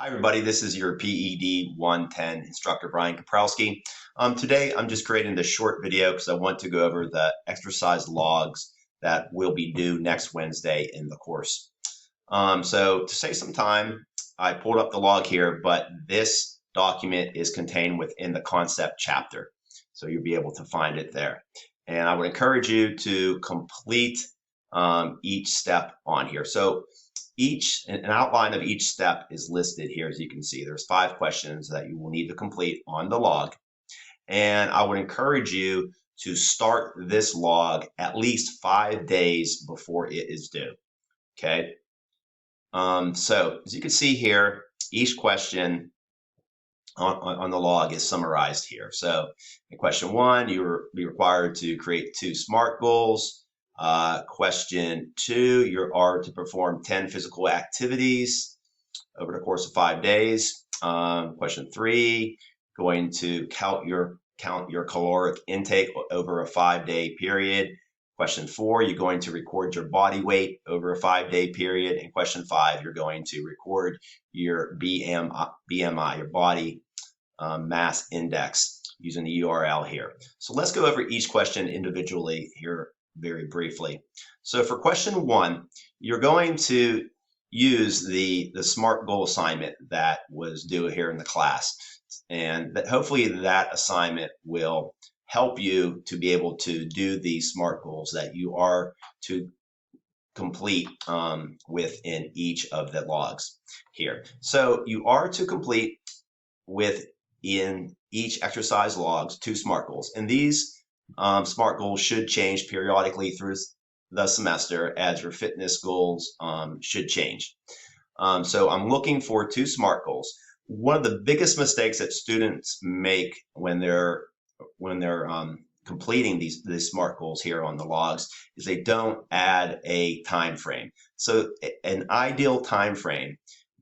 Hi everybody, this is your PED-110 instructor Brian Kaprowski. Today I'm just creating this short video because I want to go over the exercise logs that will be due next Wednesday in the course. So to save some time, I pulled up the log here, but this document is contained within the concept chapter. So you'll be able to find it there. And I would encourage you to complete each step on here. So an outline of each step is listed here. As you can see, there's 5 questions that you will need to complete on the log. And I would encourage you to start this log at least 5 days before it is due. Okay. So as you can see here, each question on the log is summarized here. So in question 1, you'll be required to create 2 SMART goals. Question 2, you are to perform 10 physical activities over the course of 5 days. Question 3, going to count your caloric intake over a 5-day period. Question 4, you're going to record your body weight over a 5-day period. And question 5, you're going to record your BMI, your body mass index, using the URL here. So let's go over each question individually here very briefly. So for question 1, you're going to use the SMART goal assignment that was due here in the class. And hopefully that assignment will help you to be able to do these SMART goals that you are to complete within each of the logs here. So you are to complete within each exercise logs 2 SMART goals. And these SMART goals should change periodically through the semester as your fitness goals should change. So I'm looking for 2 SMART goals. One of the biggest mistakes that students make when they're completing these SMART goals here on the logs is they don't add a time frame. So an ideal time frame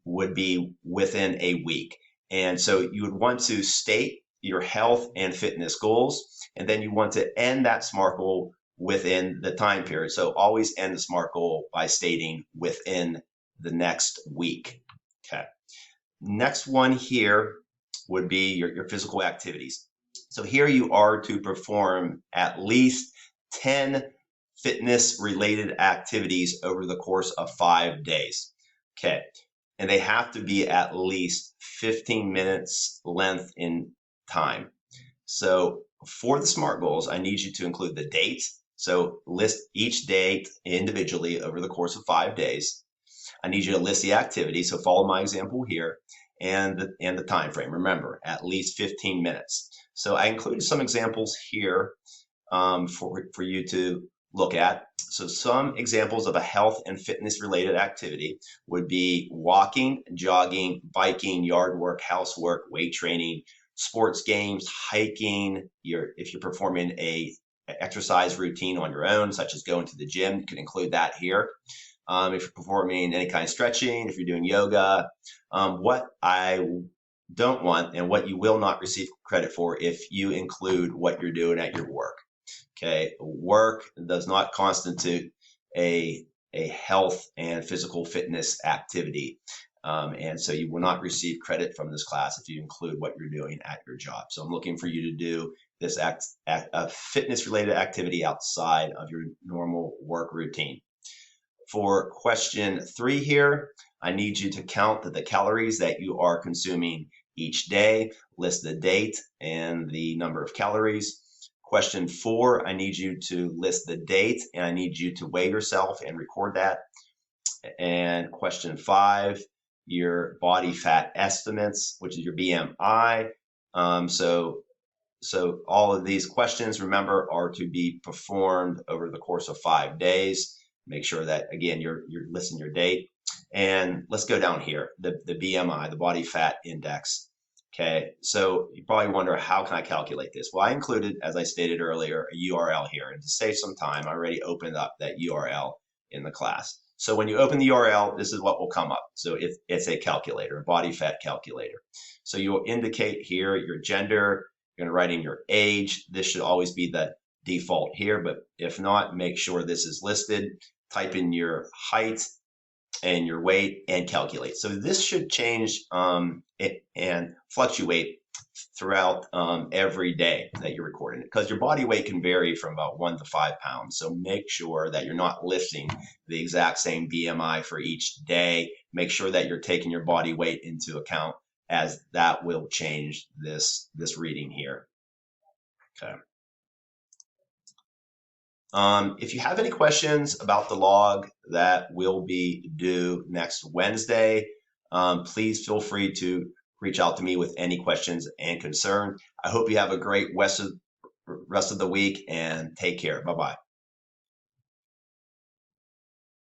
would be within a week. And so you would want to state your health and fitness goals, and then you want to end that SMART goal within the time period. So always end the SMART goal by stating within the next week. Okay. Next one here would be your physical activities. So here you are to perform at least 10 fitness related activities over the course of 5 days. Okay. And they have to be at least 15 minutes length in time. So for the SMART goals, I need you to include the date. So list each date individually over the course of 5 days. I need you to list the activity. So follow my example here, and the time frame. Remember, at least 15 minutes. So I included some examples here for you to look at. So some examples of a health and fitness related activity would be walking, jogging, biking, yard work, housework, weight training, sports games, hiking. If you're performing a exercise routine on your own, such as going to the gym, you can include that here. If you're performing any kind of stretching, if you're doing yoga, what I don't want and what you will not receive credit for if you include what you're doing at your work. Okay, work does not constitute a health and physical fitness activity. And so you will not receive credit from this class if you include what you're doing at your job. So I'm looking for you to do this fitness related activity outside of your normal work routine. For question 3 here, I need you to count the calories that you are consuming each day, list the date and the number of calories. Question 4, I need you to list the date and I need you to weigh yourself and record that. And question 5, your body fat estimates, which is your BMI. So all of these questions, remember, are to be performed over the course of 5 days. Make sure that, again, you're listing your date. And let's go down here, the BMI, the body fat index. Okay, so you probably wonder, how can I calculate this? Well, I included, as I stated earlier, a URL here. And to save some time, I already opened up that URL in the class. So when you open the URL, this is what will come up. So it's a calculator, a body fat calculator. So you'll indicate here your gender, you're going to write in your age. This should always be the default here, but if not, make sure this is listed. Type in your height and your weight and calculate. So this should change and fluctuate throughout every day that you're recording it, because your body weight can vary from about 1 to 5 pounds. So make sure that you're not lifting the exact same BMI for each day. Make sure that you're taking your body weight into account, as that will change this reading here. Okay. If you have any questions about the log that will be due next Wednesday, please feel free to reach out to me with any questions and concerns. I hope you have a great rest of the week, and take care. Bye-bye.